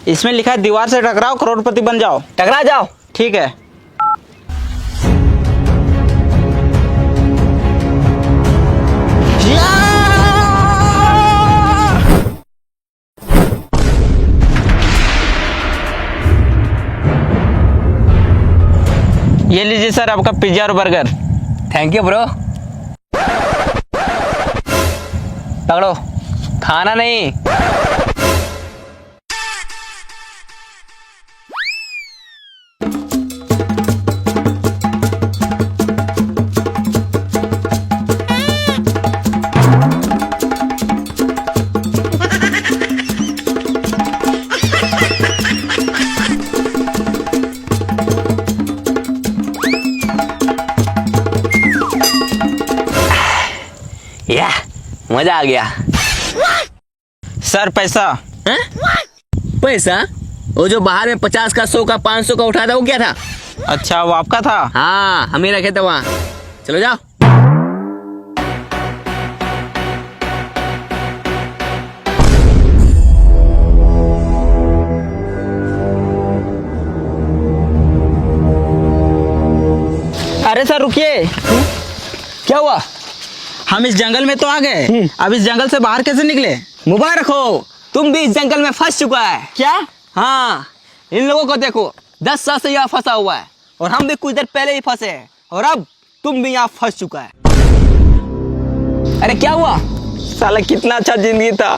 इसमें लिखा है दीवार से टकराओ करोड़पति बन जाओ। टकरा जाओ। ठीक है। ये लीजिए सर आपका पिज्जा और बर्गर। Thank you bro. पकड़ो, खाना नहीं। या मजा आ गया। सर पैसा। हैं? पैसा? वो जो बाहर में 50 का 100 का 500 का उठा था वो क्या था? अच्छा वो आपका था। हाँ हम ही रखे थे वहाँ। चलो जाओ। अरे सर रुकिए। क्या हुआ? हम इस जंगल में तो आ गए, अब इस जंगल से बाहर कैसे निकले? मुबारक हो, तुम भी इस जंगल में फंस चुका है। क्या? हाँ, इन लोगों को देखो, 10 साल से यहाँ फंसा हुआ है और हम भी कुछ देर पहले ही फंसे हैं और अब तुम भी यहाँ फंस चुका है। अरे क्या हुआ? साला कितना अच्छा जिंदगी था,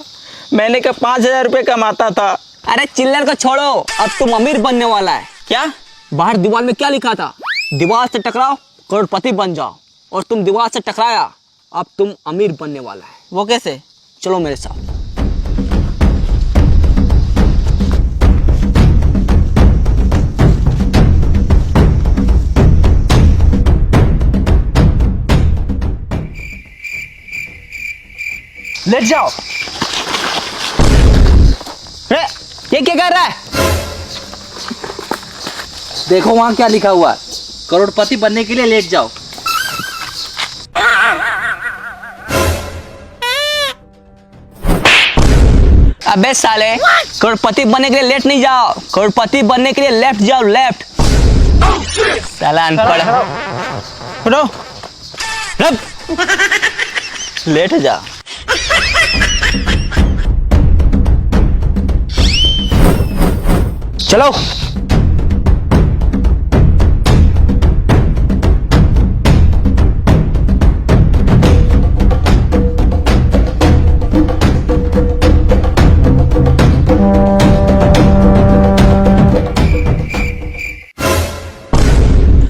मैंने का 5,000 रुपये कमाता था। अरे चिल्लर को छोड़ो, अब तुम अमीर बनने वाला है। क्या? बाहर दीवार में क्या लिखा था? दीवार से टकराओ करोड़पति बन जाओ। और तुम दीवार से टकराया, अब तुम अमीर बनने वाला है। वो कैसे? चलो मेरे साथ। लेट जाओ। ये क्या कर रहा है? देखो वहां क्या लिखा हुआ है, करोड़पति बनने के लिए लेट जाओ। अबे साले, करोड़पति बनने के लिए लेट नहीं जाओ, करोड़पति बनने के लिए लेफ्ट जाओ, लेफ्ट। साला अनपढ़। उठो, लेट जा। चलो।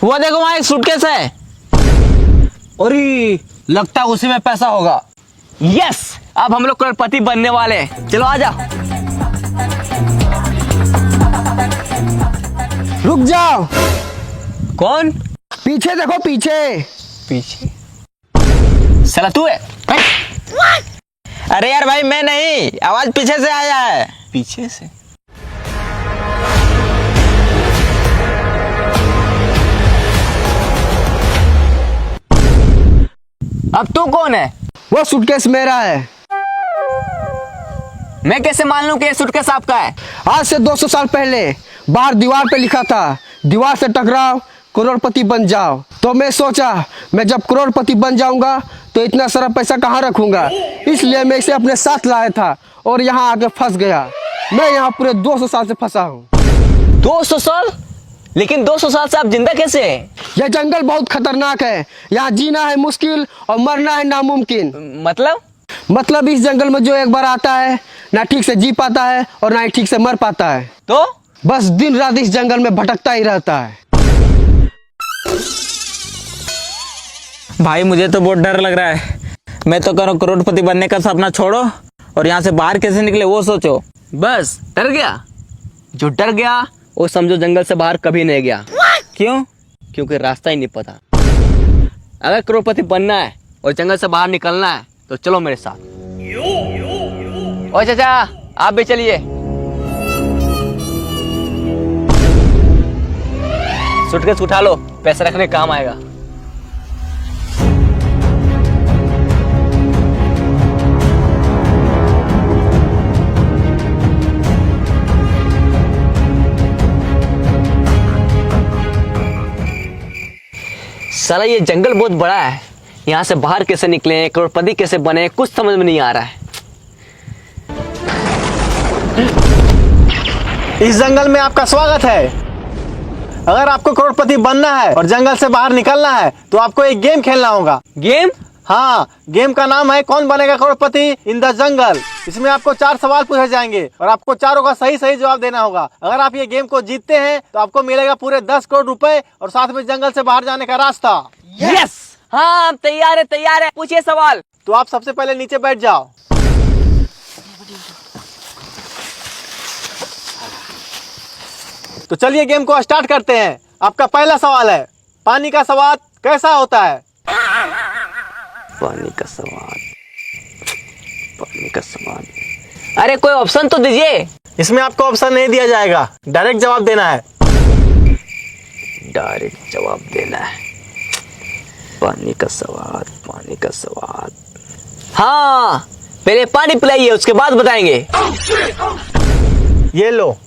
वो देखो वहां एक सूटकेस है। अरे लगता है उसी में पैसा होगा। यस, अब हम लोग करोड़पति बनने वाले हैं। चलो आजा। रुक जाओ। कौन? पीछे देखो, पीछे। पीछे? साला तू है? अरे यार भाई मैं नहीं, आवाज पीछे से आया है। पीछे से? अब तू कौन है? वो सूटकेस मेरा है। मैं कैसे मान लूं कि ये सूटकेस आपका है? आज से 200 साल पहले बाहर दीवार पे लिखा था, दीवार से टकराओ करोड़पति बन जाओ। तो मैं सोचा मैं जब करोड़पति बन जाऊंगा तो इतना सारा पैसा कहाँ रखूंगा, इसलिए मैं इसे अपने साथ लाया था और यहाँ आके फंस गया। मैं यहाँ पूरे 200 साल से फंसा हूँ। 200 साल? लेकिन 200 साल से आप जिंदा कैसे हैं? यह जंगल बहुत खतरनाक है, यहाँ जीना है मुश्किल और मरना है नामुमकिन। मतलब इस जंगल में जो एक बार आता है ना ठीक से जी पाता है और ना ही ठीक से मर पाता है। तो बस दिन रात इस जंगल में भटकता ही रहता है। भाई मुझे तो बहुत डर लग रहा है। मैं तो करो करोड़पति बनने का सपना छोड़ो और यहाँ से बाहर कैसे निकले वो सोचो। बस डर गया? जो डर गया वो समझो जंगल से बाहर कभी नहीं गया। क्यों? क्योंकि रास्ता ही नहीं पता। अगर करोड़पति बनना है और जंगल से बाहर निकलना है तो चलो मेरे साथ। ओ चाचा आप भी चलिए। सूटकेस उठा लो, पैसे रखने काम आएगा। साला ये जंगल बहुत बड़ा है, यहाँ से बाहर कैसे निकले, करोड़पति कैसे बने, कुछ समझ में नहीं आ रहा है। इस जंगल में आपका स्वागत है। अगर आपको करोड़पति बनना है और जंगल से बाहर निकलना है तो आपको एक गेम खेलना होगा। गेम? हाँ, गेम का नाम है कौन बनेगा करोड़पति इन द जंगल। इसमें आपको 4 सवाल पूछे जाएंगे और आपको चारों का सही सही जवाब देना होगा। अगर आप ये गेम को जीतते हैं तो आपको मिलेगा पूरे 10 करोड़ रुपए और साथ में जंगल से बाहर जाने का रास्ता। यस, हाँ हम तैयार है, पूछिए सवाल। तो आप सबसे पहले नीचे बैठ जाओ। तो चलिए गेम को स्टार्ट करते हैं। आपका पहला सवाल है, पानी का स्वाद कैसा होता है? पानी का स्वाद, अरे कोई ऑप्शन तो दीजिए। इसमें आपको ऑप्शन नहीं दिया जाएगा, डायरेक्ट जवाब देना है। डायरेक्ट जवाब देना है। पानी का स्वाद, हाँ पहले पानी पिलाइए, उसके बाद बताएंगे। ये लो।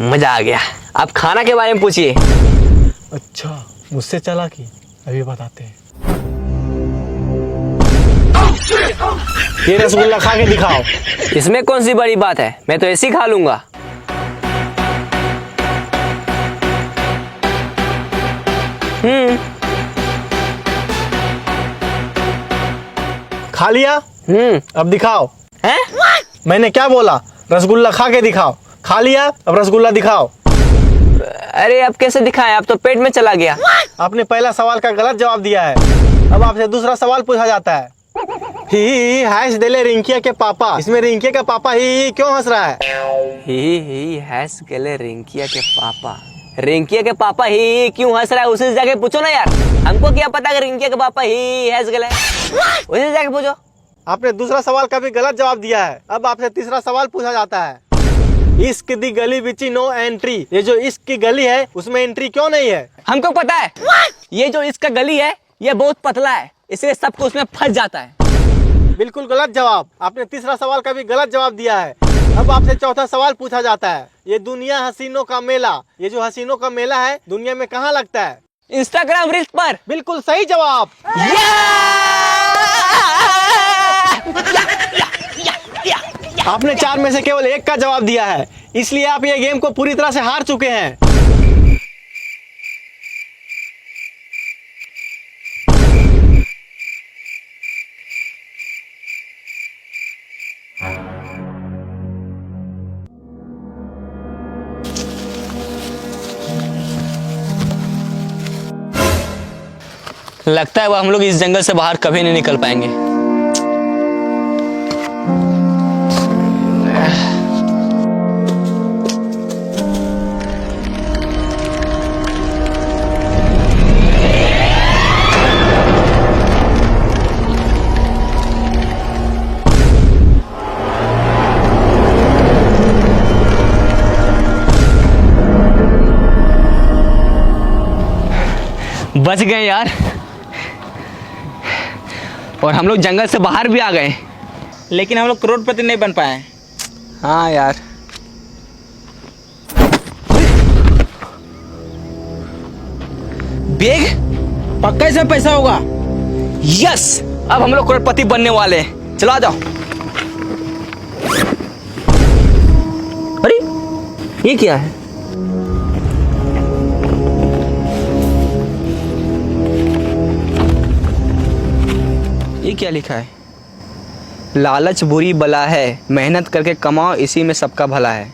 मजा आ गया। आप खाना के बारे में पूछिए। अच्छा, मुझसे चालाकी, अभी बताते हैं। ये रसगुल्ला खा के दिखाओ। इसमें कौन सी बड़ी बात है, मैं तो ऐसे ही खा लूंगा। खा लिया? अब दिखाओ। हैं? मैंने क्या बोला? रसगुल्ला खा के दिखाओ। खा लिया, अब रसगुल्ला दिखाओ। अरे अब कैसे दिखाएं, अब तो पेट में चला गया। आपने पहला सवाल का गलत जवाब दिया है। अब आपसे दूसरा सवाल पूछा जाता है। ही हंस देले रिंकिया के पापा। इसमें रिंकिया का पापा ही क्यों हंस रहा है? ही हंस गले रिंकिया के पापा। रिंकिया के पापा ही क्यों हंस रहा है, उसे जाके पूछो ना यार। हमको क्या पता कि रिंकिया के पापा ही हंस गले, उसे जाके पूछो। आपने दूसरा सवाल का भी गलत जवाब दिया है। अब आपसे तीसरा सवाल पूछा जाता है। इश्क दी गली बिची नो एंट्री। ये जो इश्क की गली है उसमें एंट्री क्यों नहीं है? हमको पता है, ये जो इसका गली है ये बहुत पतला है, इसलिए सबको उसमें फंस जाता है। बिल्कुल गलत जवाब। आपने तीसरा सवाल का भी गलत जवाब दिया है। अब आपसे चौथा सवाल पूछा जाता है। ये दुनिया हसीनों का मेला, ये जो हसीनों का मेला है दुनिया में कहाँ लगता है? इंस्टाग्राम रील्स पर। बिल्कुल सही जवाब। आपने 4 में से केवल 1 का जवाब दिया है, इसलिए आप ये गेम को पूरी तरह से हार चुके हैं। लगता है वो हम लोग इस जंगल से बाहर कभी नहीं निकल पाएंगे। बच गए यार, और हम लोग जंगल से बाहर भी आ गए, लेकिन हम लोग करोड़पति नहीं बन पाए। हाँ यार। बैग पक्का इसमें पैसा होगा। यस, अब हम लोग करोड़पति बनने वाले हैं। चलो आ जाओ। अरे ये क्या है? ये क्या लिखा है? लालच बुरी बला है, मेहनत करके कमाओ, इसी में सबका भला है।